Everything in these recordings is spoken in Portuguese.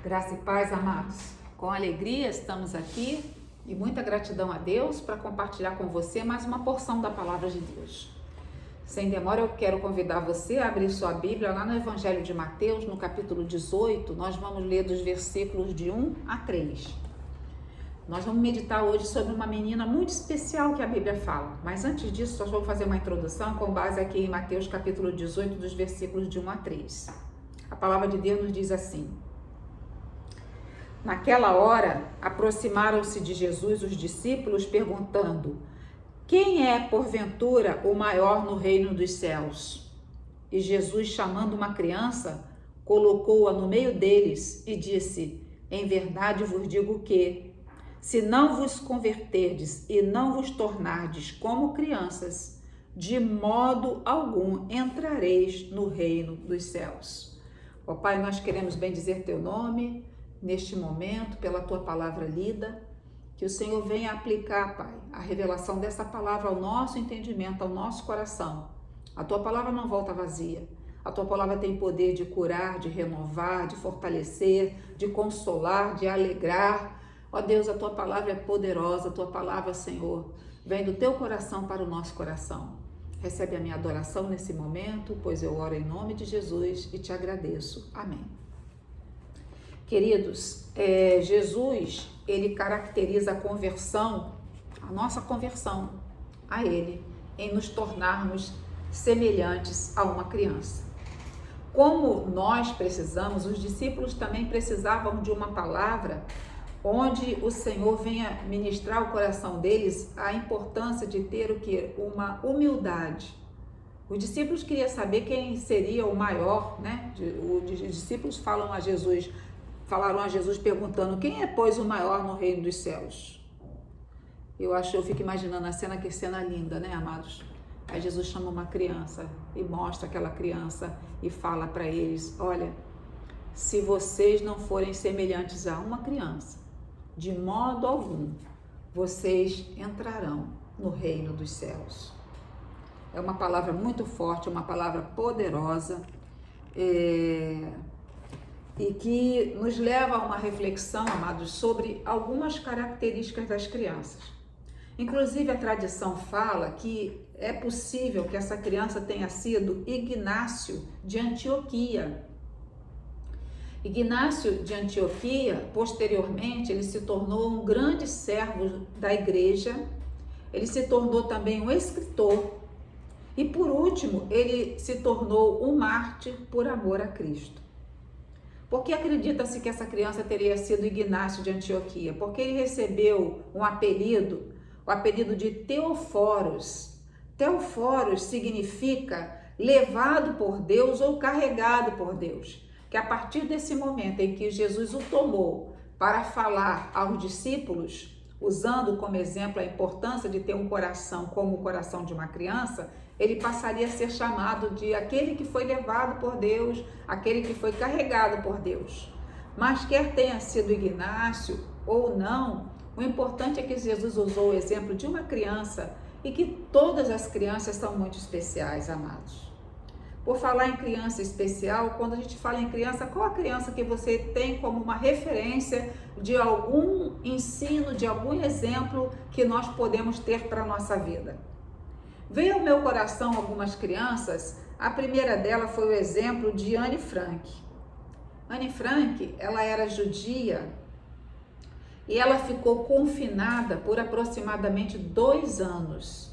Graça e paz, amados. Com alegria estamos aqui e muita gratidão a Deus para compartilhar com você mais uma porção da palavra de Deus. Sem demora, eu quero convidar você a abrir sua Bíblia lá no Evangelho de Mateus, no capítulo 18. Nós vamos ler dos versículos de 1 a 3. Nós vamos meditar hoje sobre uma menina muito especial que a Bíblia fala. Mas antes disso, nós vamos fazer uma introdução com base aqui em Mateus capítulo 18, dos versículos de 1 a 3. A palavra de Deus nos diz assim: Naquela hora, aproximaram-se de Jesus os discípulos, perguntando: Quem é, porventura, o maior no reino dos céus? E Jesus, chamando uma criança, colocou-a no meio deles e disse: Em verdade vos digo que, se não vos converterdes e não vos tornardes como crianças, de modo algum entrareis no reino dos céus. Ó Pai, nós queremos bendizer teu nome neste momento, pela tua palavra lida, que o Senhor venha aplicar, Pai, a revelação dessa palavra ao nosso entendimento, ao nosso coração. A tua palavra não volta vazia. A tua palavra tem poder de curar, de renovar, de fortalecer, de consolar, de alegrar. Ó Deus, a tua palavra é poderosa, a tua palavra, Senhor, vem do teu coração para o nosso coração. Recebe a minha adoração nesse momento, pois eu oro em nome de Jesus e te agradeço. Amém. Queridos, Jesus, ele caracteriza a conversão, a nossa conversão a ele, em nos tornarmos semelhantes a uma criança. Como nós precisamos, os discípulos também precisavam de uma palavra onde o Senhor venha ministrar ao coração deles a importância de ter o quê? Uma humildade. Os discípulos queriam saber quem seria o maior, né? Os discípulos falaram a Jesus perguntando: quem é, pois, o maior no reino dos céus? Eu fico imaginando a cena, que cena linda, né, amados? Aí Jesus chama uma criança e mostra aquela criança e fala para eles: olha, se vocês não forem semelhantes a uma criança, de modo algum, vocês entrarão no reino dos céus. É uma palavra muito forte, uma palavra poderosa, e que nos leva a uma reflexão, amados, sobre algumas características das crianças. Inclusive, a tradição fala que é possível que essa criança tenha sido Ignácio de Antioquia. Ignácio de Antioquia, posteriormente, ele se tornou um grande servo da igreja, ele se tornou também um escritor e, por último, ele se tornou um mártir por amor a Cristo. Por que acredita-se que essa criança teria sido Ignácio de Antioquia? Porque ele recebeu um apelido, o apelido de Teóforos. Teóforos significa levado por Deus ou carregado por Deus. Que a partir desse momento em que Jesus o tomou para falar aos discípulos, usando como exemplo a importância de ter um coração como o coração de uma criança, ele passaria a ser chamado de aquele que foi levado por Deus, aquele que foi carregado por Deus. Mas quer tenha sido Ignácio ou não, o importante é que Jesus usou o exemplo de uma criança e que todas as crianças são muito especiais, amados. Por falar em criança especial, quando a gente fala em criança, qual a criança que você tem como uma referência de algum ensino, de algum exemplo que nós podemos ter para a nossa vida? Veio ao meu coração algumas crianças. A primeira dela foi o exemplo de Anne Frank. Anne Frank, ela era judia e ela ficou confinada por aproximadamente 2 anos.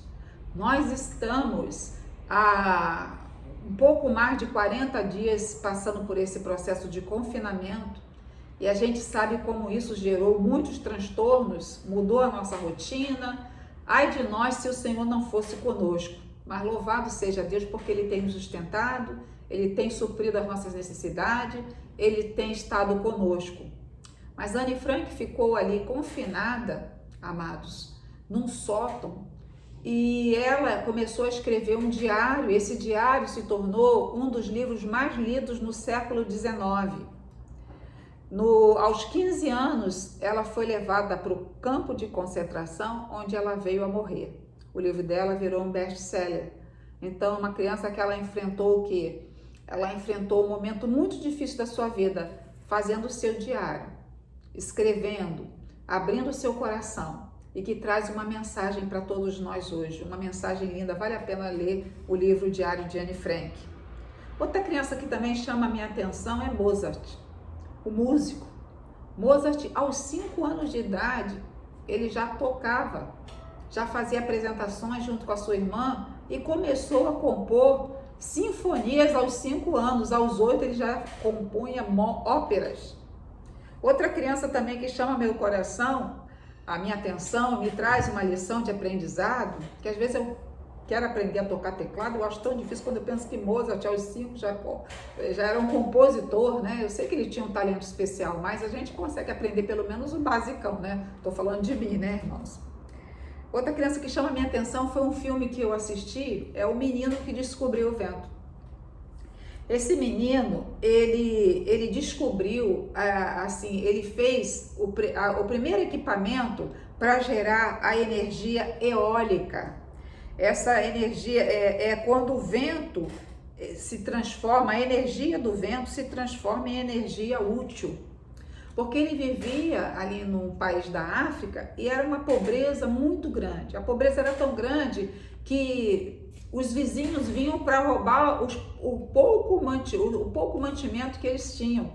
Nós estamos há um pouco mais de 40 dias passando por esse processo de confinamento e a gente sabe como isso gerou muitos transtornos, mudou a nossa rotina. Ai de nós se o Senhor não fosse conosco, mas louvado seja Deus porque Ele tem nos sustentado, Ele tem suprido as nossas necessidades, Ele tem estado conosco. Mas Anne Frank ficou ali confinada, amados, num sótão, e ela começou a escrever um diário. Esse diário se tornou um dos livros mais lidos no século XIX. Aos 15 anos, ela foi levada para o campo de concentração, onde ela veio a morrer. O livro dela virou um best-seller. Então, uma criança que ela enfrentou o quê? Ela enfrentou um momento muito difícil da sua vida, fazendo o seu diário, escrevendo, abrindo o seu coração e que traz uma mensagem para todos nós hoje, uma mensagem linda, vale a pena ler o livro Diário de Anne Frank. Outra criança que também chama a minha atenção é Mozart, o músico. Mozart, aos 5 anos de idade, ele já tocava, já fazia apresentações junto com a sua irmã e começou a compor sinfonias aos 5 anos. Aos 8 ele já compunha óperas. Outra criança também que chama meu coração, a minha atenção, me traz uma lição de aprendizado, que às vezes eu quero aprender a tocar teclado, eu acho tão difícil quando eu penso que Mozart aos 5 já era um compositor, né? Eu sei que ele tinha um talento especial, mas a gente consegue aprender pelo menos o basicão, né? Tô falando de mim, né, irmãos? Outra criança que chama a minha atenção foi um filme que eu assisti, é O Menino que Descobriu o Vento. Esse menino, ele descobriu, assim, ele fez o primeiro equipamento para gerar a energia eólica. Essa energia é quando o vento se transforma, a energia do vento se transforma em energia útil. Porque ele vivia ali num país da África e era uma pobreza muito grande. A pobreza era tão grande que os vizinhos vinham para roubar o pouco mantimento que eles tinham.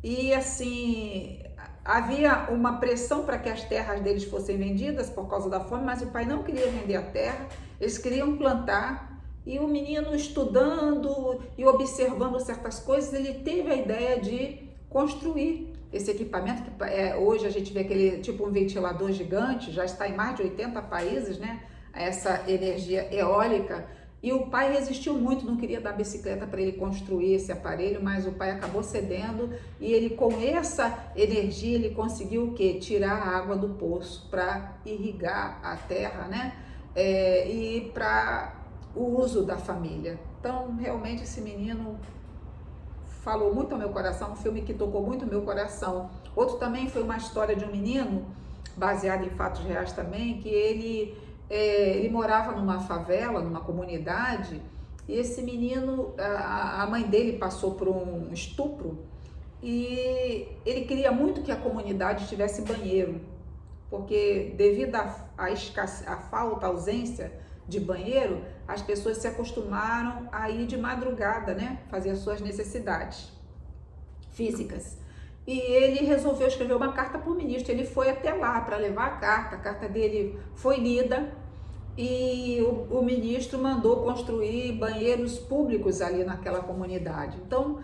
E assim, havia uma pressão para que as terras deles fossem vendidas por causa da fome, mas o pai não queria vender a terra, eles queriam plantar. E o menino, estudando e observando certas coisas, ele teve a ideia de construir esse equipamento, que hoje a gente vê aquele tipo um ventilador gigante, já está em mais de 80 países, né? Essa energia eólica. E o pai resistiu muito, não queria dar bicicleta para ele construir esse aparelho, mas o pai acabou cedendo e ele, com essa energia, ele conseguiu o quê? Tirar a água do poço para irrigar a terra, né? E para o uso da família. Então, realmente, esse menino falou muito ao meu coração, um filme que tocou muito o meu coração. Outro também foi uma história de um menino, baseado em fatos reais também, que ele morava numa favela, numa comunidade, e esse menino, a mãe dele passou por um estupro e ele queria muito que a comunidade tivesse banheiro, porque devido à falta, à ausência de banheiro, as pessoas se acostumaram a ir de madrugada, né, fazer as suas necessidades físicas. E ele resolveu escrever uma carta para o ministro. Ele foi até lá para levar a carta dele foi lida e o ministro mandou construir banheiros públicos ali naquela comunidade. Então,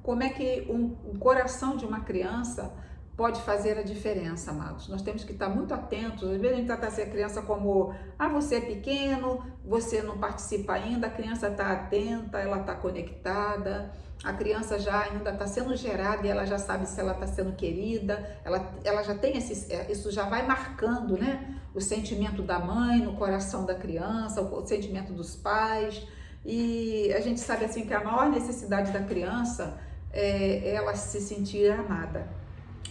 como é que um coração de uma criança pode fazer a diferença, amados? Nós temos que estar muito atentos. Às vezes a gente trata essa criança como, você é pequeno, você não participa ainda, a criança está atenta, ela está conectada, a criança já ainda está sendo gerada e ela já sabe se ela está sendo querida, ela já tem isso já vai marcando, né? O sentimento da mãe no coração da criança, o sentimento dos pais. E a gente sabe assim que a maior necessidade da criança é ela se sentir amada.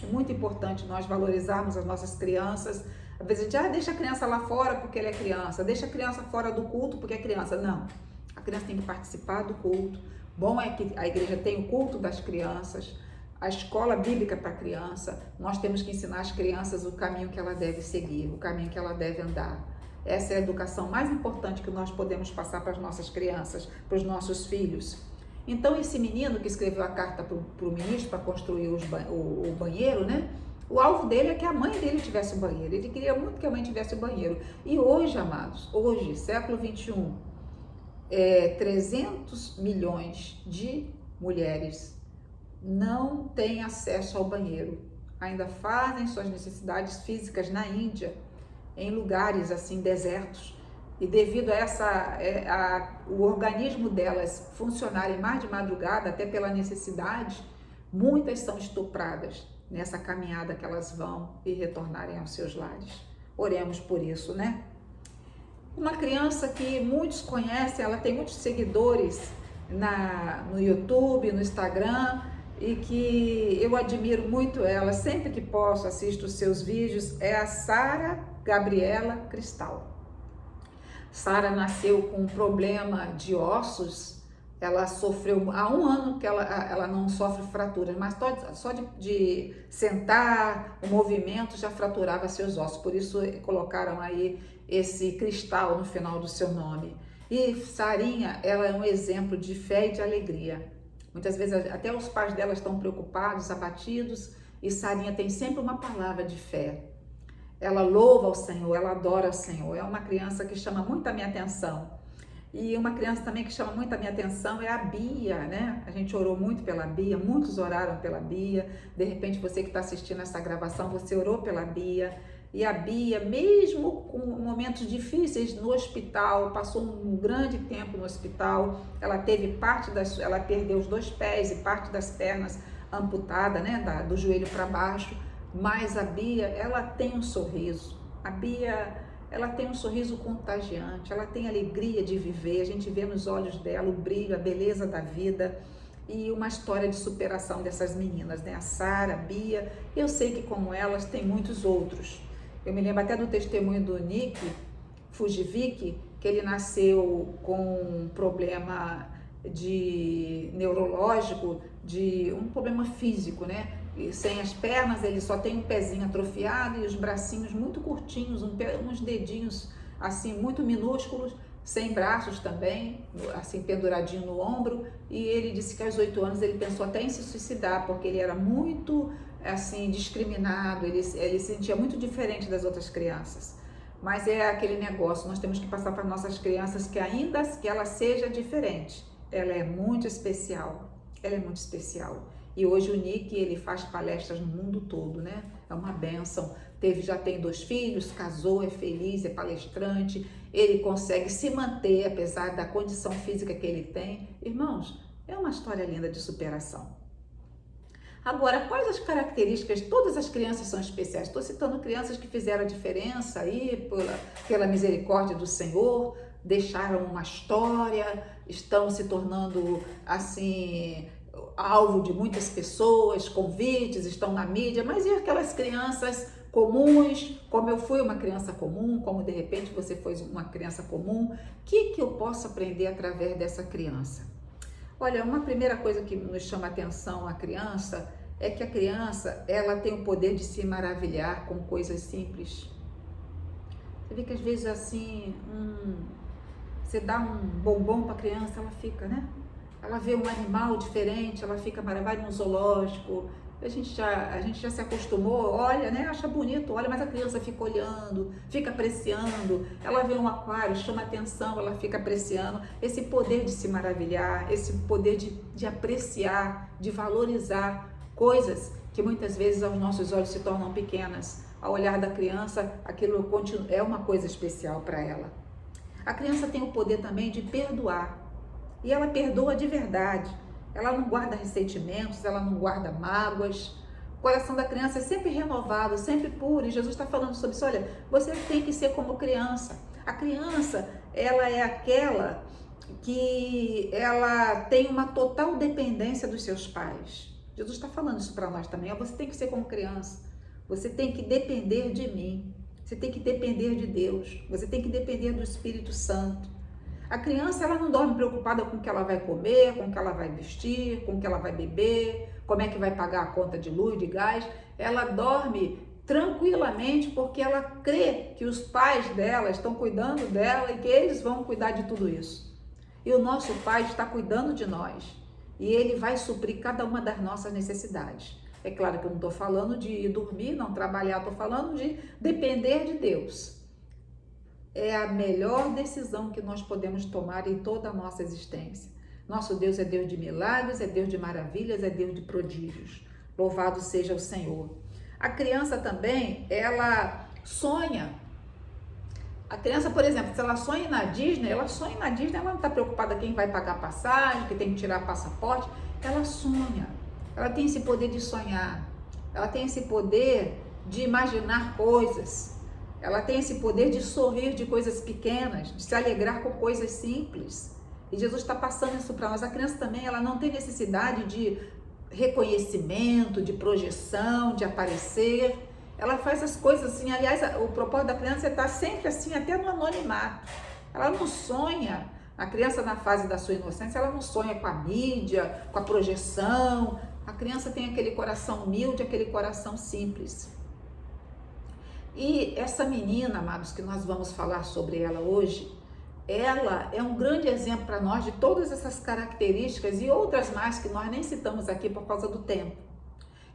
É muito importante nós valorizarmos as nossas crianças. Às vezes a gente deixa a criança lá fora porque ela é criança, deixa a criança fora do culto porque é criança. Não, a criança tem que participar do culto. Bom é que a igreja tem o culto das crianças, a escola bíblica para a criança. Nós temos que ensinar as crianças o caminho que ela deve seguir, o caminho que ela deve andar. Essa é a educação mais importante que nós podemos passar para as nossas crianças, para os nossos filhos. Então, esse menino que escreveu a carta para o ministro para construir o banheiro, né? O alvo dele é que a mãe dele tivesse o banheiro. Ele queria muito que a mãe tivesse o banheiro. E hoje, amados, hoje, século 21, 300 milhões de mulheres não têm acesso ao banheiro. Ainda fazem suas necessidades físicas na Índia, em lugares assim, desertos. E devido a o organismo delas funcionarem mais de madrugada, até pela necessidade, muitas são estupradas nessa caminhada que elas vão e retornarem aos seus lares. Oremos por isso, né? Uma criança que muitos conhecem, ela tem muitos seguidores no YouTube, no Instagram, e que eu admiro muito ela, sempre que posso assisto os seus vídeos, é a Sara Gabriela Cristal. Sara nasceu com um problema de ossos Ela sofreu, há 1 ano que ela não sofre fraturas, mas só de sentar, o movimento já fraturava seus ossos. Por isso colocaram aí esse cristal no final do seu nome. E Sarinha, ela é um exemplo de fé e de alegria. Muitas vezes até os pais dela estão preocupados, abatidos, e Sarinha tem sempre uma palavra de fé. Ela louva ao Senhor, ela adora ao Senhor. É uma criança que chama muito a minha atenção. E uma criança também que chama muito a minha atenção é a Bia, né? A gente orou muito pela Bia, muitos oraram pela Bia. De repente, você que está assistindo essa gravação, você orou pela Bia. E a Bia, mesmo com momentos difíceis no hospital, passou um grande tempo no hospital. Ela teve ela perdeu os 2 pés e parte das pernas amputada, né? Do joelho para baixo. Mas a Bia, ela tem um sorriso. A Bia, ela tem um sorriso contagiante, ela tem alegria de viver, a gente vê nos olhos dela o brilho, a beleza da vida e uma história de superação dessas meninas, né? A Sara, a Bia, eu sei que como elas tem muitos outros. Eu me lembro até do testemunho do Nick Fujivik, que ele nasceu com um problema neurológico, de um problema físico, né? E sem as pernas, ele só tem um pezinho atrofiado e os bracinhos muito curtinhos, uns dedinhos assim muito minúsculos, sem braços também, assim penduradinho no ombro. E ele disse que aos 8 anos ele pensou até em se suicidar, porque ele era muito assim discriminado, ele se sentia muito diferente das outras crianças. Mas é aquele negócio, nós temos que passar para nossas crianças que ainda que ela seja diferente, ela é muito especial, ela é muito especial. E hoje o Nick, ele faz palestras no mundo todo, né? É uma bênção. Já tem 2 filhos, casou, é feliz, é palestrante. Ele consegue se manter, apesar da condição física que ele tem. Irmãos, é uma história linda de superação. Agora, quais as características? Todas as crianças são especiais. Estou citando crianças que fizeram a diferença aí, pela misericórdia do Senhor, deixaram uma história, estão se tornando, assim, alvo de muitas pessoas, convites, estão na mídia, mas e aquelas crianças comuns, como eu fui uma criança comum, como de repente você foi uma criança comum, o que eu posso aprender através dessa criança? Olha, uma primeira coisa que nos chama a atenção a criança é que a criança, ela tem o poder de se maravilhar com coisas simples. Você vê que às vezes assim, você dá um bombom para a criança, ela fica, né? Ela vê um animal diferente, ela fica maravilhada num zoológico. A gente já se acostumou, olha, né? Acha bonito, olha, mas a criança fica olhando, fica apreciando. Ela vê um aquário, chama atenção, ela fica apreciando. Esse poder de se maravilhar, esse poder de apreciar, de valorizar coisas que muitas vezes aos nossos olhos se tornam pequenas. Ao olhar da criança, aquilo é uma coisa especial para ela. A criança tem o poder também de perdoar. E ela perdoa de verdade. Ela não guarda ressentimentos, ela não guarda mágoas. O coração da criança é sempre renovado, sempre puro. E Jesus está falando sobre isso. Olha, você tem que ser como criança. A criança, ela é aquela que ela tem uma total dependência dos seus pais. Jesus está falando isso para nós também. Você tem que ser como criança. Você tem que depender de mim. Você tem que depender de Deus. Você tem que depender do Espírito Santo. A criança, ela não dorme preocupada com o que ela vai comer, com o que ela vai vestir, com o que ela vai beber, como é que vai pagar a conta de luz, de gás. Ela dorme tranquilamente porque ela crê que os pais dela estão cuidando dela e que eles vão cuidar de tudo isso. E o nosso Pai está cuidando de nós e Ele vai suprir cada uma das nossas necessidades. É claro que eu não estou falando de dormir, não trabalhar, estou falando de depender de Deus. É a melhor decisão que nós podemos tomar em toda a nossa existência. Nosso Deus é Deus de milagres, é Deus de maravilhas, é Deus de prodígios. Louvado seja o Senhor. A criança também, ela sonha. A criança, por exemplo, se ela sonha na Disney, ela não está preocupada quem vai pagar passagem, que tem que tirar passaporte. Ela sonha. Ela tem esse poder de sonhar. Ela tem esse poder de imaginar coisas. Ela tem esse poder de sorrir de coisas pequenas, de se alegrar com coisas simples. E Jesus está passando isso para nós. A criança também, ela não tem necessidade de reconhecimento, de projeção, de aparecer. Ela faz as coisas assim. Aliás, o propósito da criança é estar sempre assim, até no anonimato. Ela não sonha A criança na fase da sua inocência, ela não sonha com a mídia, com a projeção. A criança tem aquele coração humilde, aquele coração simples. E essa menina, amados, que nós vamos falar sobre ela hoje, ela é um grande exemplo para nós de todas essas características e outras mais que nós nem citamos aqui por causa do tempo.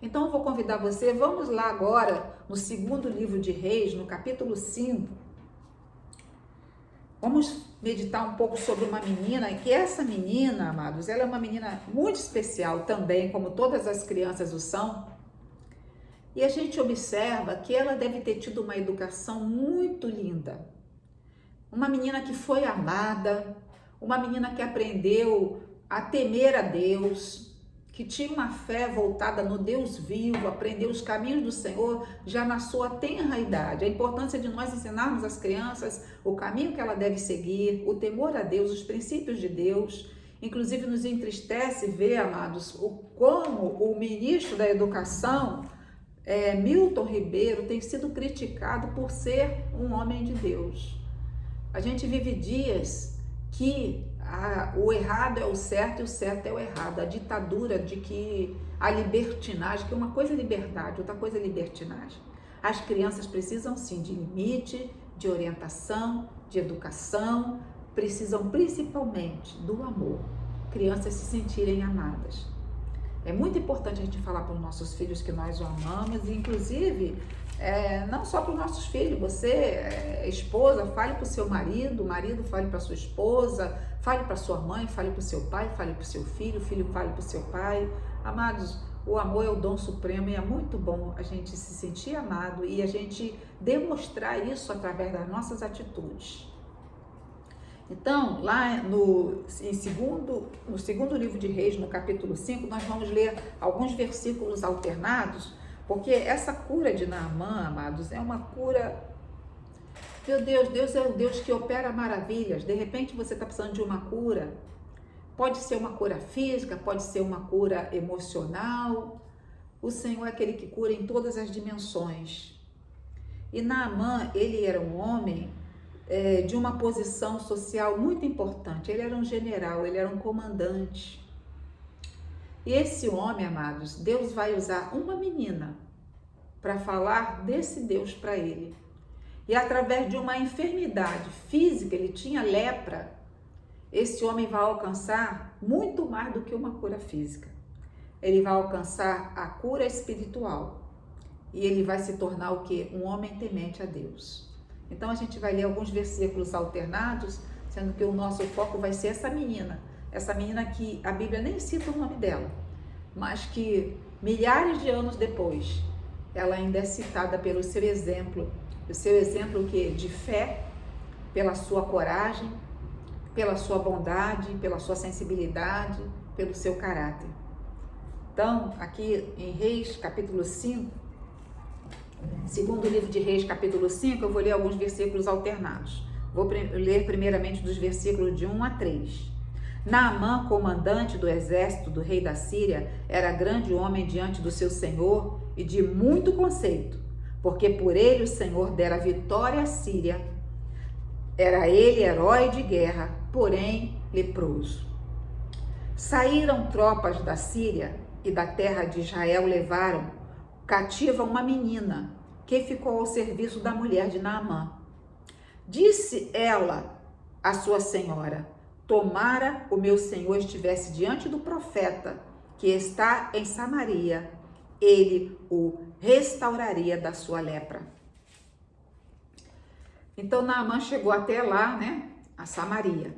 Então eu vou convidar você, vamos lá agora no segundo livro de Reis, no capítulo 5. Vamos meditar um pouco sobre uma menina, que essa menina, amados, ela é uma menina muito especial também, como todas as crianças o são. E a gente observa que ela deve ter tido uma educação muito linda. Uma menina que foi amada, uma menina que aprendeu a temer a Deus, que tinha uma fé voltada no Deus vivo, aprendeu os caminhos do Senhor já na sua tenra idade. A importância de nós ensinarmos às crianças o caminho que ela deve seguir, o temor a Deus, os princípios de Deus. Inclusive nos entristece ver, amados, como o ministro da Educação, Milton Ribeiro, tem sido criticado por ser um homem de Deus. A gente vive dias que o errado é o certo e o certo é o errado. A ditadura de que a libertinagem, que uma coisa é liberdade, outra coisa é libertinagem. As crianças precisam sim de limite, de orientação, de educação, precisam principalmente do amor. Crianças se sentirem amadas. É muito importante a gente falar para os nossos filhos que nós o amamos, e inclusive não só para os nossos filhos, você, esposa, fale para o seu marido, marido fale para a sua esposa, fale para a sua mãe, fale para o seu pai, fale para o seu filho, filho fale para o seu pai. Amados, o amor é o dom supremo e é muito bom a gente se sentir amado e a gente demonstrar isso através das nossas atitudes. Então, lá no segundo livro de Reis, no capítulo 5, nós vamos ler alguns versículos alternados, porque essa cura de Naamã, amados, é uma cura... Meu Deus, Deus é o Deus que opera maravilhas. De repente você está precisando de uma cura. Pode ser uma cura física, pode ser uma cura emocional. O Senhor é aquele que cura em todas as dimensões. E Naamã, ele era um homem de uma posição social muito importante. Ele era um general, ele era um comandante. E esse homem, amados, Deus vai usar uma menina para falar desse Deus para ele. E através de uma enfermidade física, ele tinha lepra, esse homem vai alcançar muito mais do que uma cura física. Ele vai alcançar a cura espiritual. E ele vai se tornar o quê? Um homem temente a Deus. Então a gente vai ler alguns versículos alternados, sendo que o nosso foco vai ser essa menina que a Bíblia nem cita o nome dela, mas que milhares de anos depois, ela ainda é citada pelo seu exemplo. O seu exemplo de fé, pela sua coragem, pela sua bondade, pela sua sensibilidade, pelo seu caráter. Então, aqui em Reis, capítulo 5, segundo livro de Reis, capítulo 5, eu vou ler alguns versículos alternados. Vou ler primeiramente dos versículos de 1 a 3. Naamã, comandante do exército do rei da Síria, era grande homem diante do seu senhor e de muito conceito, porque por ele o Senhor dera vitória à Síria. Era ele herói de guerra, porém leproso. Saíram tropas da Síria e da terra de Israel levaram cativa uma menina que ficou ao serviço da mulher de Naamã. Disse ela à sua senhora: tomara o meu senhor estivesse diante do profeta que está em Samaria, ele o restauraria da sua lepra. Então Naamã chegou até lá, a Samaria.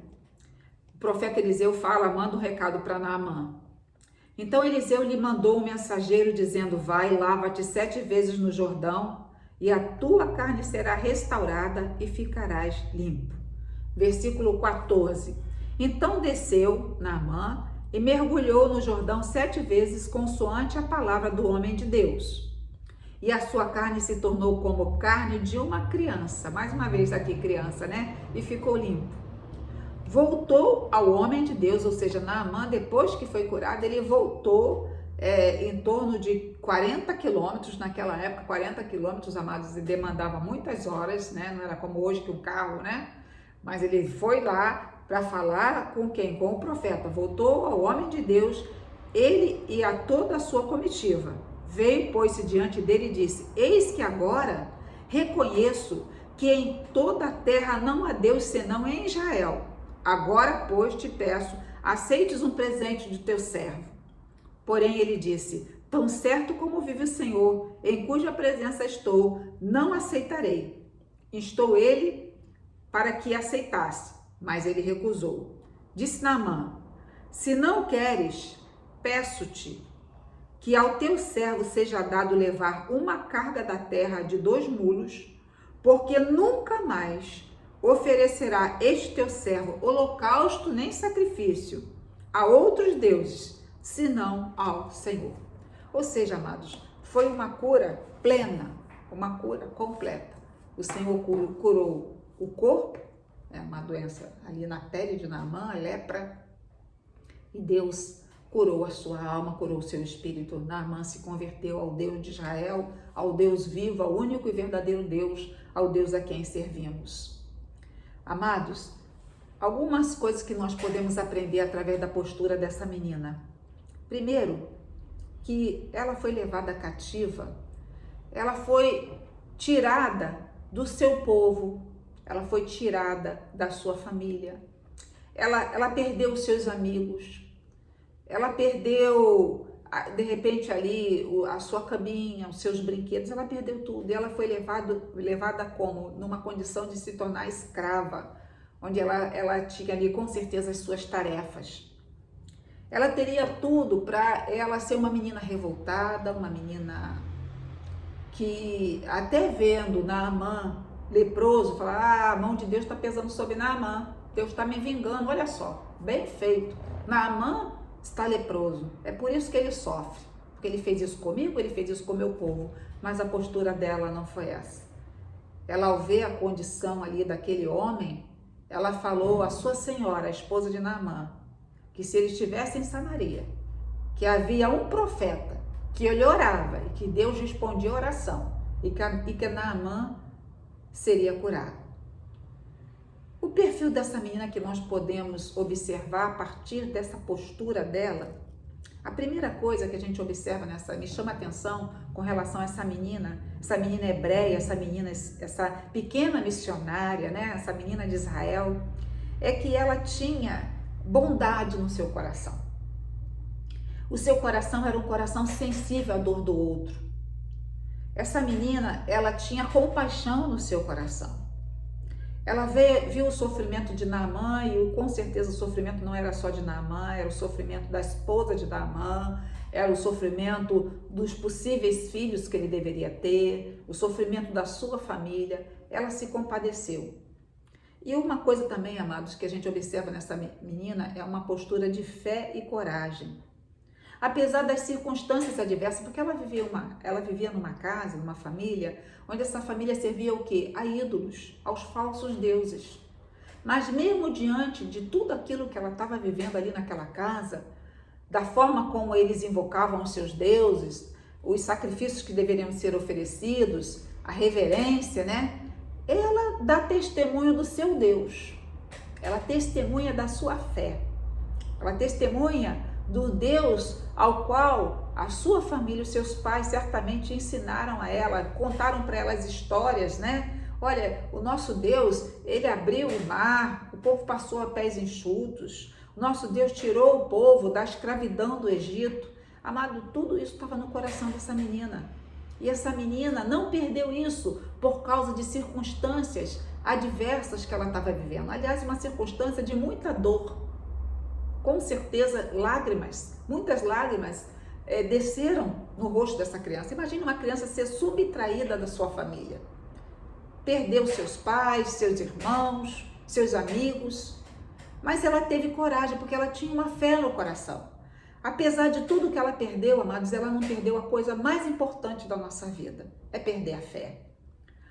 O profeta Eliseu manda um recado para Naamã. Então Eliseu lhe mandou um mensageiro dizendo: vai, lava-te 7 vezes no Jordão e a tua carne será restaurada e ficarás limpo. Versículo 14. Então desceu Naamã e mergulhou no Jordão 7 vezes, consoante a palavra do homem de Deus. E a sua carne se tornou como carne de uma criança. Mais uma vez aqui criança, e ficou limpo. Voltou ao homem de Deus, ou seja, Naamã, depois que foi curado, ele voltou em torno de 40 quilômetros, naquela época, 40 quilômetros, amados, e demandava muitas horas, não era como hoje que um carro, mas ele foi lá, para falar com quem? Com o profeta. Voltou ao homem de Deus, ele e a toda a sua comitiva. Veio, pôs-se diante dele e disse: eis que agora reconheço que em toda a terra não há Deus senão em Israel. Agora, pois, te peço, aceites um presente de teu servo. Porém, ele disse: tão certo como vive o Senhor, em cuja presença estou, não aceitarei. Instou ele para que aceitasse, mas ele recusou. Disse Naamã: se não queres, peço-te que ao teu servo seja dado levar uma carga da terra de 2 mulos, porque nunca mais oferecerá este teu servo holocausto nem sacrifício a outros deuses, senão ao Senhor. Ou seja, amados, foi uma cura plena, uma cura completa. O Senhor curou o corpo, uma doença ali na pele de Naamã, a lepra, e Deus curou a sua alma, curou o seu espírito. Naamã se converteu ao Deus de Israel, ao Deus vivo, ao único e verdadeiro Deus, ao Deus a quem servimos. Amados, algumas coisas que nós podemos aprender através da postura dessa menina. Primeiro, que ela foi levada cativa, ela foi tirada do seu povo, ela foi tirada da sua família, ela perdeu os seus amigos, ela perdeu, de repente, ali a sua caminha, os seus brinquedos, ela perdeu tudo. E ela foi levada como? Numa condição de se tornar escrava, onde ela tinha ali com certeza as suas tarefas. Ela teria tudo para ela ser uma menina revoltada, uma menina que até vendo Naamã leproso, fala: a mão de Deus está pesando sobre Naamã, Deus está me vingando, olha só, bem feito. Naamã está leproso, é por isso que ele sofre, porque ele fez isso comigo, ele fez isso com o meu povo, mas a postura dela não foi essa. Ela, ao ver a condição ali daquele homem, ela falou à sua senhora, a esposa de Naamã, que se ele estivesse em Samaria, que havia um profeta que ele orava e que Deus respondia a oração e que Naamã seria curado. O perfil dessa menina que nós podemos observar a partir dessa postura dela, a primeira coisa que a gente observa me chama a atenção com relação a essa menina hebreia, essa pequena missionária, essa menina de Israel, é que ela tinha bondade no seu coração. O seu coração era um coração sensível à dor do outro. Essa menina, ela tinha compaixão no seu coração. Ela viu o sofrimento de Naamã e com certeza o sofrimento não era só de Naamã, era o sofrimento da esposa de Naamã, era o sofrimento dos possíveis filhos que ele deveria ter, o sofrimento da sua família. Ela se compadeceu. E uma coisa também, amados, que a gente observa nessa menina é uma postura de fé e coragem. Apesar das circunstâncias adversas, porque ela vivia numa casa, numa família, onde essa família servia o quê? A ídolos, aos falsos deuses. Mas mesmo diante de tudo aquilo que ela estava vivendo ali naquela casa, da forma como eles invocavam os seus deuses, os sacrifícios que deveriam ser oferecidos, a reverência, ela dá testemunho do seu Deus, ela testemunha da sua fé, ela testemunha do Deus ao qual a sua família, os seus pais certamente ensinaram a ela, contaram para ela as histórias, Olha, o nosso Deus, ele abriu o mar, o povo passou a pés enxutos, o nosso Deus tirou o povo da escravidão do Egito. Amado, tudo isso estava no coração dessa menina. E essa menina não perdeu isso por causa de circunstâncias adversas que ela estava vivendo. Aliás, uma circunstância de muita dor. Com certeza, muitas lágrimas desceram no rosto dessa criança. Imagine uma criança ser subtraída da sua família. Perdeu seus pais, seus irmãos, seus amigos. Mas ela teve coragem, porque ela tinha uma fé no coração. Apesar de tudo que ela perdeu, amados, ela não perdeu a coisa mais importante da nossa vida, é perder a fé.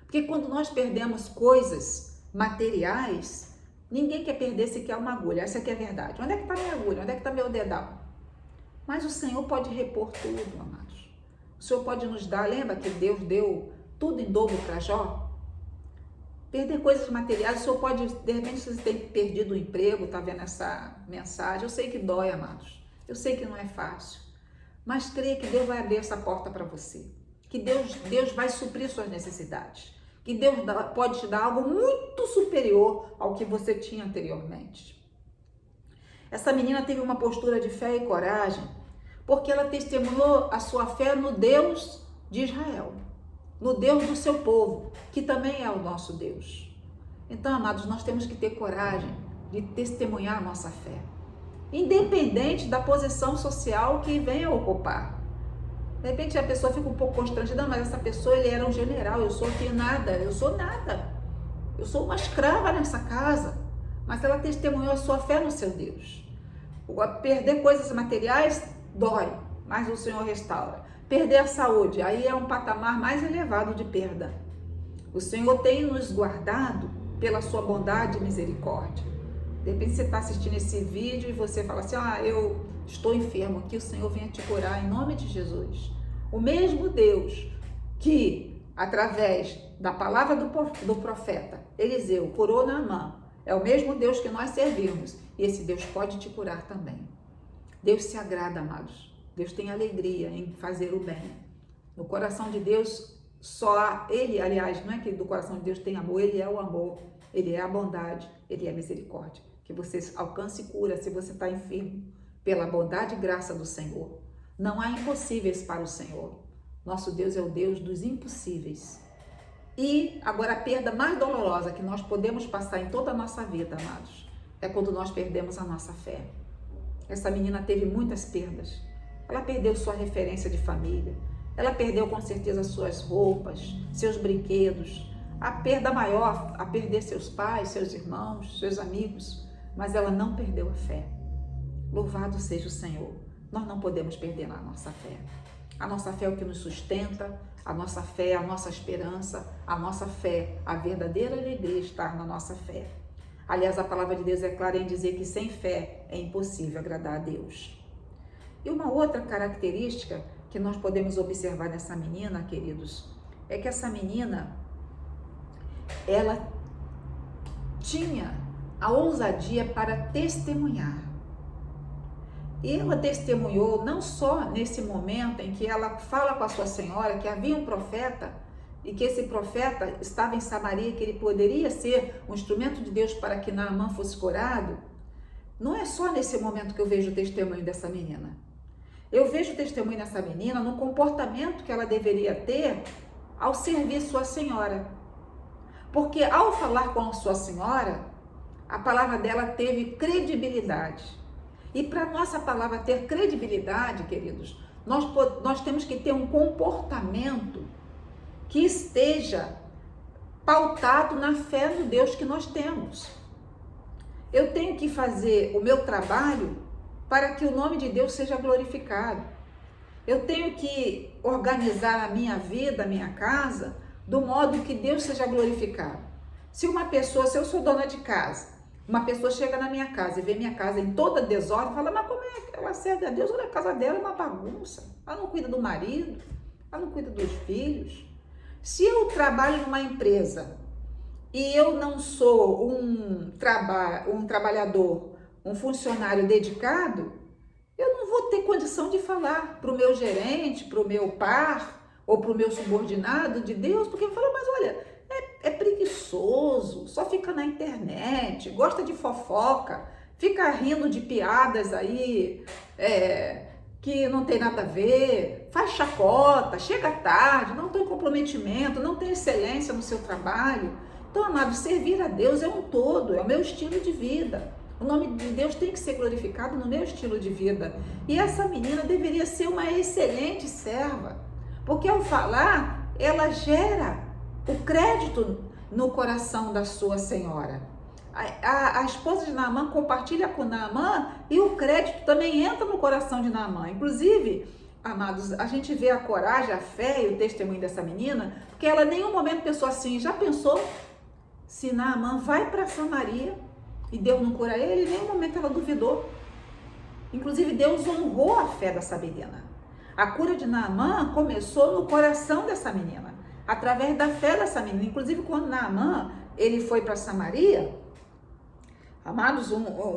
Porque quando nós perdemos coisas materiais, ninguém quer perder sequer uma agulha, essa aqui é a verdade. Onde é que está minha agulha? Onde é que está meu dedão? Mas o Senhor pode repor tudo, amados. O Senhor pode nos dar, lembra que Deus deu tudo em dobro para Jó? Perder coisas materiais, o senhor pode, de repente, você tem perdido o emprego, está vendo essa mensagem. Eu sei que dói, amados. Eu sei que não é fácil. Mas creia que Deus vai abrir essa porta para você. Que Deus vai suprir suas necessidades. Que Deus pode te dar algo muito superior ao que você tinha anteriormente. Essa menina teve uma postura de fé e coragem, porque ela testemunhou a sua fé no Deus de Israel, no Deus do seu povo, que também é o nosso Deus. Então, amados, nós temos que ter coragem de testemunhar a nossa fé, independente da posição social que venha ocupar. De repente a pessoa fica um pouco constrangida, mas essa pessoa, ele era um general, eu sou aqui nada, eu sou nada. Eu sou uma escrava nessa casa, mas ela testemunhou a sua fé no seu Deus. Perder coisas materiais dói, mas o Senhor restaura. Perder a saúde, aí é um patamar mais elevado de perda. O Senhor tem nos guardado pela sua bondade e misericórdia. De repente você está assistindo esse vídeo e você fala assim, eu estou enfermo, que o Senhor venha te curar em nome de Jesus. O mesmo Deus que, através da palavra do profeta Eliseu, curou Naamã, é o mesmo Deus que nós servimos. E esse Deus pode te curar também. Deus se agrada, amados. Deus tem alegria em fazer o bem. No coração de Deus, só Ele, aliás, não é que do coração de Deus tem amor, Ele é o amor, Ele é a bondade, Ele é a misericórdia. Que você alcance cura se você está enfermo, pela bondade e graça do Senhor. Não há impossíveis para o Senhor. Nosso Deus é o Deus dos impossíveis. E agora a perda mais dolorosa que nós podemos passar em toda a nossa vida, amados, é quando nós perdemos a nossa fé. Essa menina teve muitas perdas. Ela perdeu sua referência de família. Ela perdeu com certeza suas roupas, seus brinquedos. A perda maior, a perder seus pais, seus irmãos, seus amigos. Mas ela não perdeu a fé. Louvado seja o Senhor. Nós não podemos perder a nossa fé. A nossa fé é o que nos sustenta, a nossa fé é a nossa esperança, a nossa fé, a verdadeira alegria está na nossa fé. Aliás, a palavra de Deus é clara em dizer que sem fé é impossível agradar a Deus. E uma outra característica que nós podemos observar nessa menina, queridos, é que essa menina, ela tinha a ousadia para testemunhar. E ela testemunhou não só nesse momento em que ela fala com a sua senhora que havia um profeta e que esse profeta estava em Samaria, que ele poderia ser um instrumento de Deus para que Naamã fosse curado. Não é só nesse momento que eu vejo o testemunho dessa menina. Eu vejo o testemunho dessa menina no comportamento que ela deveria ter ao servir sua senhora. Porque ao falar com a sua senhora, a palavra dela teve credibilidade. E para nossa palavra ter credibilidade, queridos, nós temos que ter um comportamento que esteja pautado na fé no Deus que nós temos. Eu tenho que fazer o meu trabalho para que o nome de Deus seja glorificado. Eu tenho que organizar a minha vida, a minha casa, do modo que Deus seja glorificado. Se eu sou dona de casa, uma pessoa chega na minha casa e vê minha casa em toda desordem, fala, mas como é que ela serve a Deus? Olha, a casa dela é uma bagunça. Ela não cuida do marido, ela não cuida dos filhos. Se eu trabalho numa empresa e eu não sou um trabalhador, um funcionário dedicado, eu não vou ter condição de falar para o meu gerente, para o meu par ou para o meu subordinado de Deus, porque ele fala, mas olha, é preguiçoso, só fica na internet, gosta de fofoca, fica rindo de piadas aí que não tem nada a ver, faz chacota, chega tarde, não tem comprometimento, não tem excelência no seu trabalho. Então, amado, servir a Deus é um todo, é o meu estilo de vida. O nome de Deus tem que ser glorificado no meu estilo de vida. E essa menina deveria ser uma excelente serva, porque ao falar, ela gera o crédito no coração da sua senhora. A esposa de Naamã compartilha com Naamã e o crédito também entra no coração de Naamã. Inclusive, amados, a gente vê a coragem, a fé e o testemunho dessa menina, porque ela em nenhum momento pensou assim, já pensou se Naamã vai para Samaria e Deus não cura ele? Em nenhum momento ela duvidou. Inclusive, Deus honrou a fé dessa menina. A cura de Naamã começou no coração dessa menina, através da fé dessa menina. Inclusive, quando Naamã ele foi para Samaria, amados,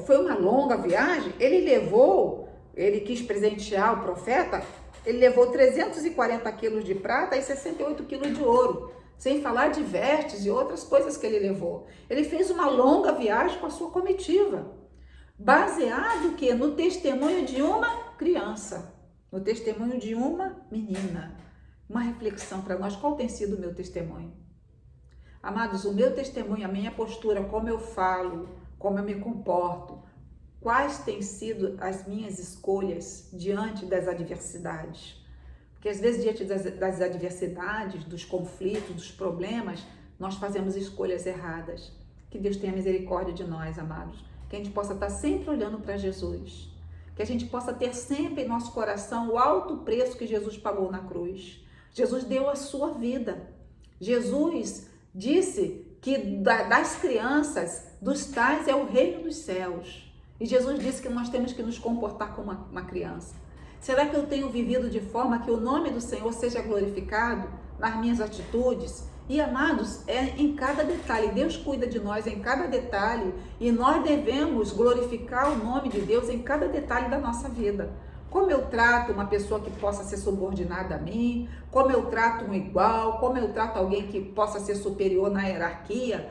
foi uma longa viagem, ele quis presentear o profeta, ele levou 340 quilos de prata e 68 quilos de ouro, sem falar de vestes e outras coisas que ele levou. Ele fez uma longa viagem com a sua comitiva, baseado que no testemunho de uma criança, no testemunho de uma menina. Uma reflexão para nós, qual tem sido o meu testemunho? Amados, o meu testemunho, a minha postura, como eu falo, como eu me comporto, quais têm sido as minhas escolhas diante das adversidades? Porque às vezes diante das adversidades, dos conflitos, dos problemas, nós fazemos escolhas erradas. Que Deus tenha misericórdia de nós, amados. Que a gente possa estar sempre olhando para Jesus. Que a gente possa ter sempre em nosso coração o alto preço que Jesus pagou na cruz. Jesus deu a sua vida. Jesus disse que das crianças, dos tais é o reino dos céus. E Jesus disse que nós temos que nos comportar como uma criança. Será que eu tenho vivido de forma que o nome do Senhor seja glorificado nas minhas atitudes? E amados, é em cada detalhe, Deus cuida de nós em cada detalhe e nós devemos glorificar o nome de Deus em cada detalhe da nossa vida. Como eu trato uma pessoa que possa ser subordinada a mim, como eu trato um igual, como eu trato alguém que possa ser superior na hierarquia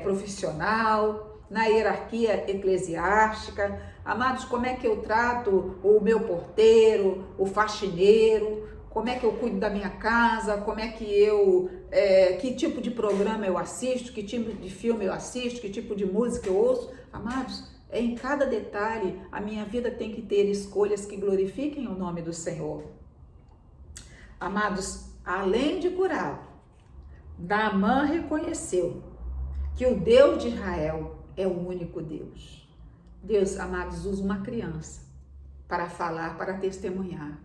profissional, na hierarquia eclesiástica. Amados, como é que eu trato o meu porteiro, o faxineiro, como é que eu cuido da minha casa, como é que que tipo de programa eu assisto, que tipo de filme eu assisto, que tipo de música eu ouço. Amados, em cada detalhe, a minha vida tem que ter escolhas que glorifiquem o nome do Senhor. Amados, além de curado, Naamã reconheceu que o Deus de Israel é o único Deus. Deus, amados, usa uma criança para falar, para testemunhar.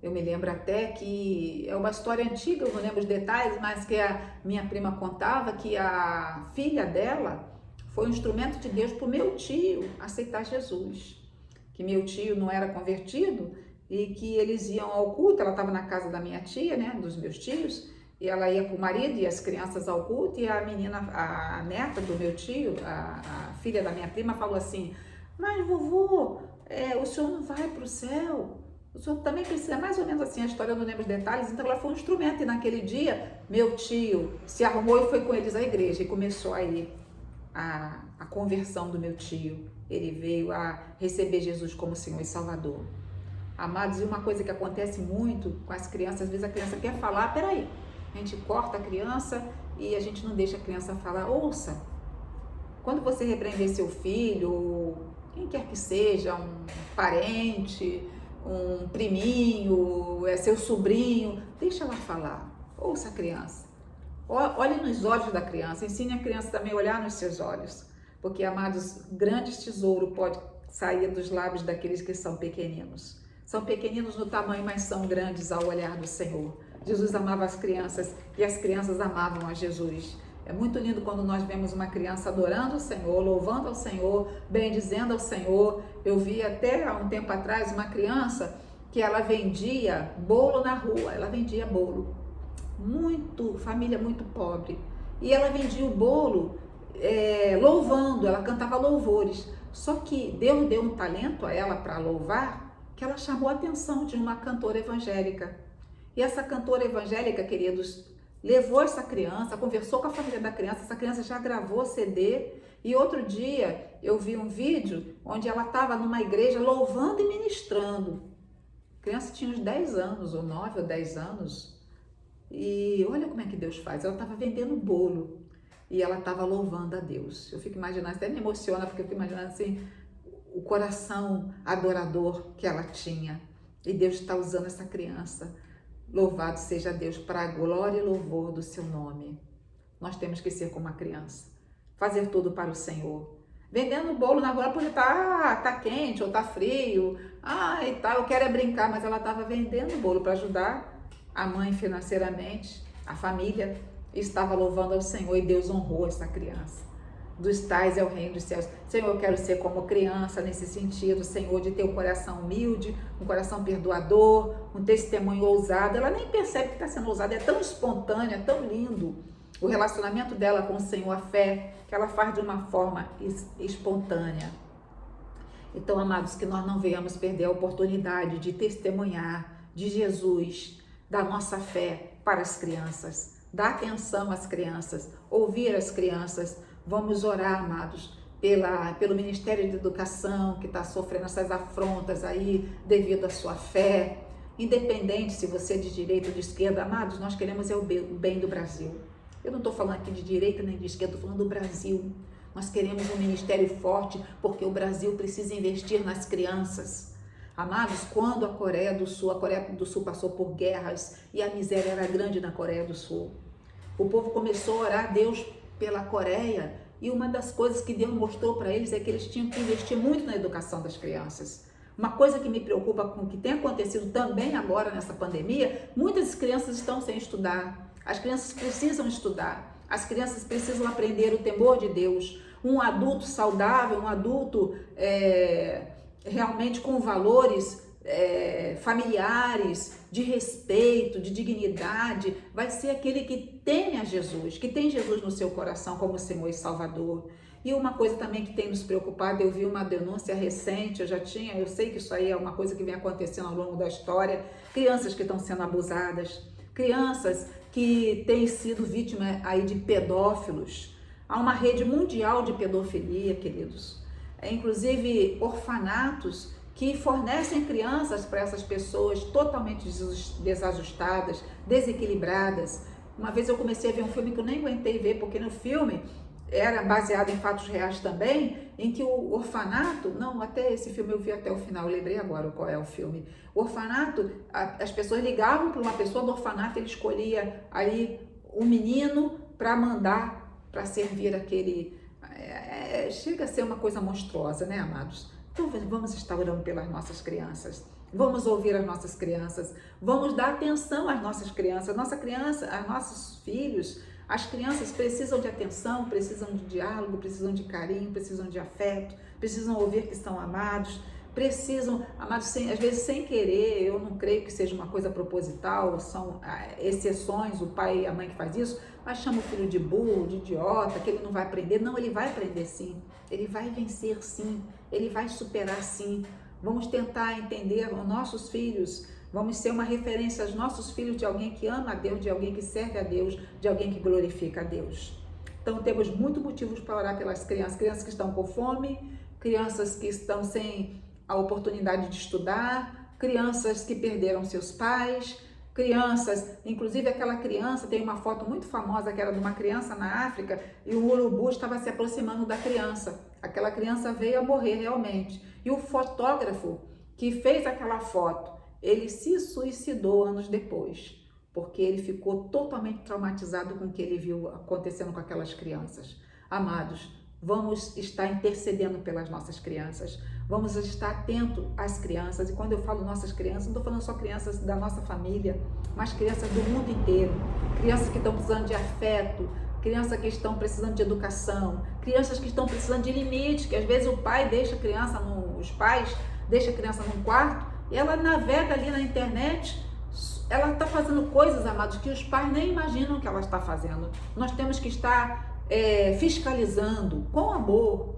Eu me lembro até que é uma história antiga, eu não lembro os detalhes, mas que a minha prima contava que a filha dela foi um instrumento de Deus para o meu tio aceitar Jesus. Que meu tio não era convertido e que eles iam ao culto, ela estava na casa da minha tia, né, dos meus tios, e ela ia com o marido e as crianças ao culto, e a menina, a neta do meu tio, a filha da minha prima, falou assim: mas vovô, o senhor não vai para o céu? O senhor também precisa, mais ou menos assim, a história eu não lembro os detalhes. Então ela foi um instrumento e naquele dia meu tio se arrumou e foi com eles à igreja e começou aí a conversão do meu tio. Ele veio a receber Jesus como Senhor e Salvador. Amados, e uma coisa que acontece muito com as crianças, às vezes a criança quer falar, peraí, a gente corta a criança e a gente não deixa a criança falar. Ouça, quando você repreender seu filho, quem quer que seja, um parente, um priminho, seu sobrinho, deixa ela falar. Ouça a criança. Olhe nos olhos da criança, ensine a criança também a olhar nos seus olhos. Porque, amados, grandes tesouro pode sair dos lábios daqueles que são pequeninos. São pequeninos no tamanho, mas são grandes ao olhar do Senhor. Jesus amava as crianças e as crianças amavam a Jesus. É muito lindo quando nós vemos uma criança adorando o Senhor, louvando ao Senhor, bendizendo ao Senhor. Eu vi até há um tempo atrás uma criança que ela vendia bolo na rua, ela vendia bolo. Família muito pobre. E ela vendia o bolo louvando, ela cantava louvores. Só que Deus deu um talento a ela para louvar, que ela chamou a atenção de uma cantora evangélica. E essa cantora evangélica, queridos, levou essa criança, conversou com a família da criança, essa criança já gravou CD. E outro dia eu vi um vídeo onde ela estava numa igreja louvando e ministrando. A criança tinha uns 10 anos, ou 9 ou 10 anos. E olha como é que Deus faz. Ela estava vendendo bolo e ela estava louvando a Deus. Eu fico imaginando, até me emociona, porque eu fico imaginando assim, o coração adorador que ela tinha. E Deus está usando essa criança. Louvado seja Deus, para a glória e louvor do seu nome. Nós temos que ser como uma criança, fazer tudo para o Senhor. Vendendo bolo na rua porque tá quente ou tá frio, e tal, eu quero brincar, mas ela estava vendendo bolo para ajudar a mãe financeiramente, a família, estava louvando ao Senhor e Deus honrou essa criança. Dos tais é o reino dos céus. Senhor, eu quero ser como criança nesse sentido, Senhor, de ter um coração humilde, um coração perdoador, um testemunho ousado. Ela nem percebe que está sendo ousada, é tão espontânea, tão lindo. o relacionamento dela com o Senhor, a fé, que ela faz de uma forma espontânea. Então, amados, que nós não venhamos perder a oportunidade de testemunhar de Jesus, da nossa fé para as crianças, dar atenção às crianças, ouvir as crianças. Vamos orar, amados, pelo Ministério de Educação, que está sofrendo essas afrontas aí devido à sua fé. Independente se você é de direita ou de esquerda, amados, nós queremos o bem do Brasil. Eu não estou falando aqui de direita nem de esquerda, estou falando do Brasil. Nós queremos um ministério forte porque o Brasil precisa investir nas crianças. Amados, quando a Coreia do Sul passou por guerras e a miséria era grande na Coreia do Sul, o povo começou a orar a Deus pela Coreia e uma das coisas que Deus mostrou para eles é que eles tinham que investir muito na educação das crianças. Uma coisa que me preocupa com o que tem acontecido também agora nessa pandemia, muitas crianças estão sem estudar. As crianças precisam estudar. As crianças precisam aprender o temor de Deus. Um adulto saudável, um adulto realmente com valores familiares, de respeito, de dignidade, vai ser aquele que teme a Jesus, que tem Jesus no seu coração como Senhor e Salvador. E uma coisa também que tem nos preocupado, eu vi uma denúncia recente, eu sei que isso aí é uma coisa que vem acontecendo ao longo da história, crianças que estão sendo abusadas, crianças que têm sido vítimas aí de pedófilos. Há uma rede mundial de pedofilia, queridos. Inclusive orfanatos que fornecem crianças para essas pessoas totalmente desajustadas, desequilibradas. Uma vez eu comecei a ver um filme que eu nem aguentei ver, porque no filme era baseado em fatos reais também, em que o orfanato, até esse filme eu vi até o final, eu lembrei agora qual é o filme. O orfanato, as pessoas ligavam para uma pessoa do orfanato, ele escolhia aí um menino para mandar, para servir aquele... chega a ser uma coisa monstruosa, né, amados? Então vamos estar orando pelas nossas crianças, vamos ouvir as nossas crianças, vamos dar atenção às nossas crianças, aos nossos filhos. As crianças precisam de atenção, precisam de diálogo, precisam de carinho, precisam de afeto, precisam ouvir que estão amados, precisam, amados, às vezes sem querer. Eu não creio que seja uma coisa proposital, são exceções, o pai e a mãe que faz isso, mas chama o filho de burro, de idiota, que ele não vai aprender. Não, ele vai aprender sim, ele vai vencer sim, ele vai superar sim. Vamos tentar entender os nossos filhos, vamos ser uma referência aos nossos filhos de alguém que ama a Deus, de alguém que serve a Deus, de alguém que glorifica a Deus. Então temos muitos motivos para orar pelas crianças, crianças que estão com fome, crianças que estão sem a oportunidade de estudar, crianças que perderam seus pais, crianças, inclusive aquela criança, tem uma foto muito famosa que era de uma criança na África e o urubu estava se aproximando da criança. Aquela criança veio a morrer realmente. E o fotógrafo que fez aquela foto, ele se suicidou anos depois, porque ele ficou totalmente traumatizado com o que ele viu acontecendo com aquelas crianças. Amados, vamos estar intercedendo pelas nossas crianças, vamos estar atento às crianças. E quando eu falo nossas crianças, não estou falando só crianças da nossa família, mas crianças do mundo inteiro, crianças que estão precisando de afeto, crianças que estão precisando de educação, crianças que estão precisando de limite, que às vezes o pai deixa a criança, os pais deixam a criança num quarto, e ela navega ali na internet, ela está fazendo coisas, amados, que os pais nem imaginam que ela está fazendo. Nós temos que estar fiscalizando com amor,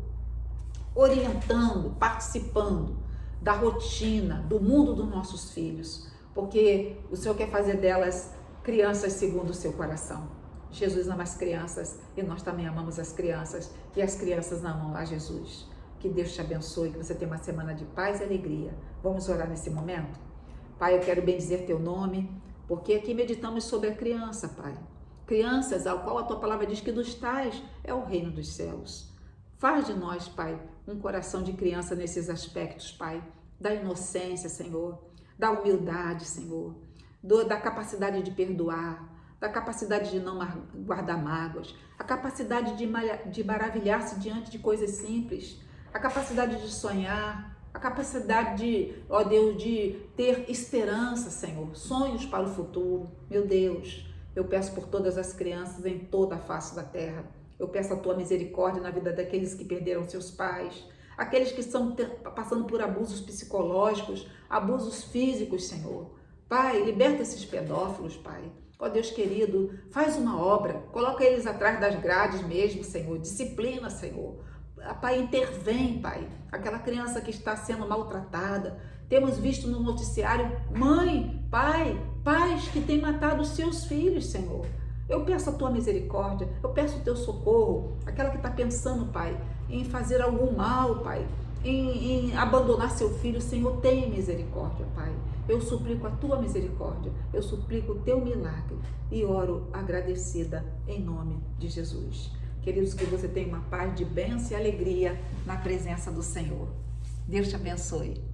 orientando, participando da rotina, do mundo dos nossos filhos, porque o Senhor quer fazer delas crianças segundo o seu coração. Jesus ama as crianças e nós também amamos as crianças e as crianças amam a Jesus. Que Deus te abençoe, que você tenha uma semana de paz e alegria. Vamos orar nesse momento? Pai, eu quero bendizer teu nome, porque aqui meditamos sobre a criança, Pai. Crianças ao qual a tua palavra diz que dos tais é o reino dos céus. Faz de nós, Pai, um coração de criança nesses aspectos, Pai, da inocência, Senhor, da humildade, Senhor, da capacidade de perdoar, da capacidade de não guardar mágoas, a capacidade de maravilhar-se diante de coisas simples, a capacidade de sonhar, a capacidade de, ó Deus, de ter esperança, Senhor, sonhos para o futuro. Meu Deus, eu peço por todas as crianças em toda a face da terra. Eu peço a tua misericórdia na vida daqueles que perderam seus pais, aqueles que estão passando por abusos psicológicos, abusos físicos, Senhor. Pai, liberta esses pedófilos, Pai. Ó Deus querido, faz uma obra, coloca eles atrás das grades mesmo, Senhor. Disciplina, Senhor. Pai, intervém, Pai. Aquela criança que está sendo maltratada. Temos visto no noticiário mãe, pai, pais que têm matado os seus filhos, Senhor. Eu peço a tua misericórdia, eu peço o teu socorro. Aquela que está pensando, Pai, em fazer algum mal, Pai, em abandonar seu filho, Senhor, tenha misericórdia, Pai. Eu suplico a tua misericórdia, eu suplico o teu milagre e oro agradecida em nome de Jesus. Queridos, que você tenha uma paz de bênção e alegria na presença do Senhor. Deus te abençoe.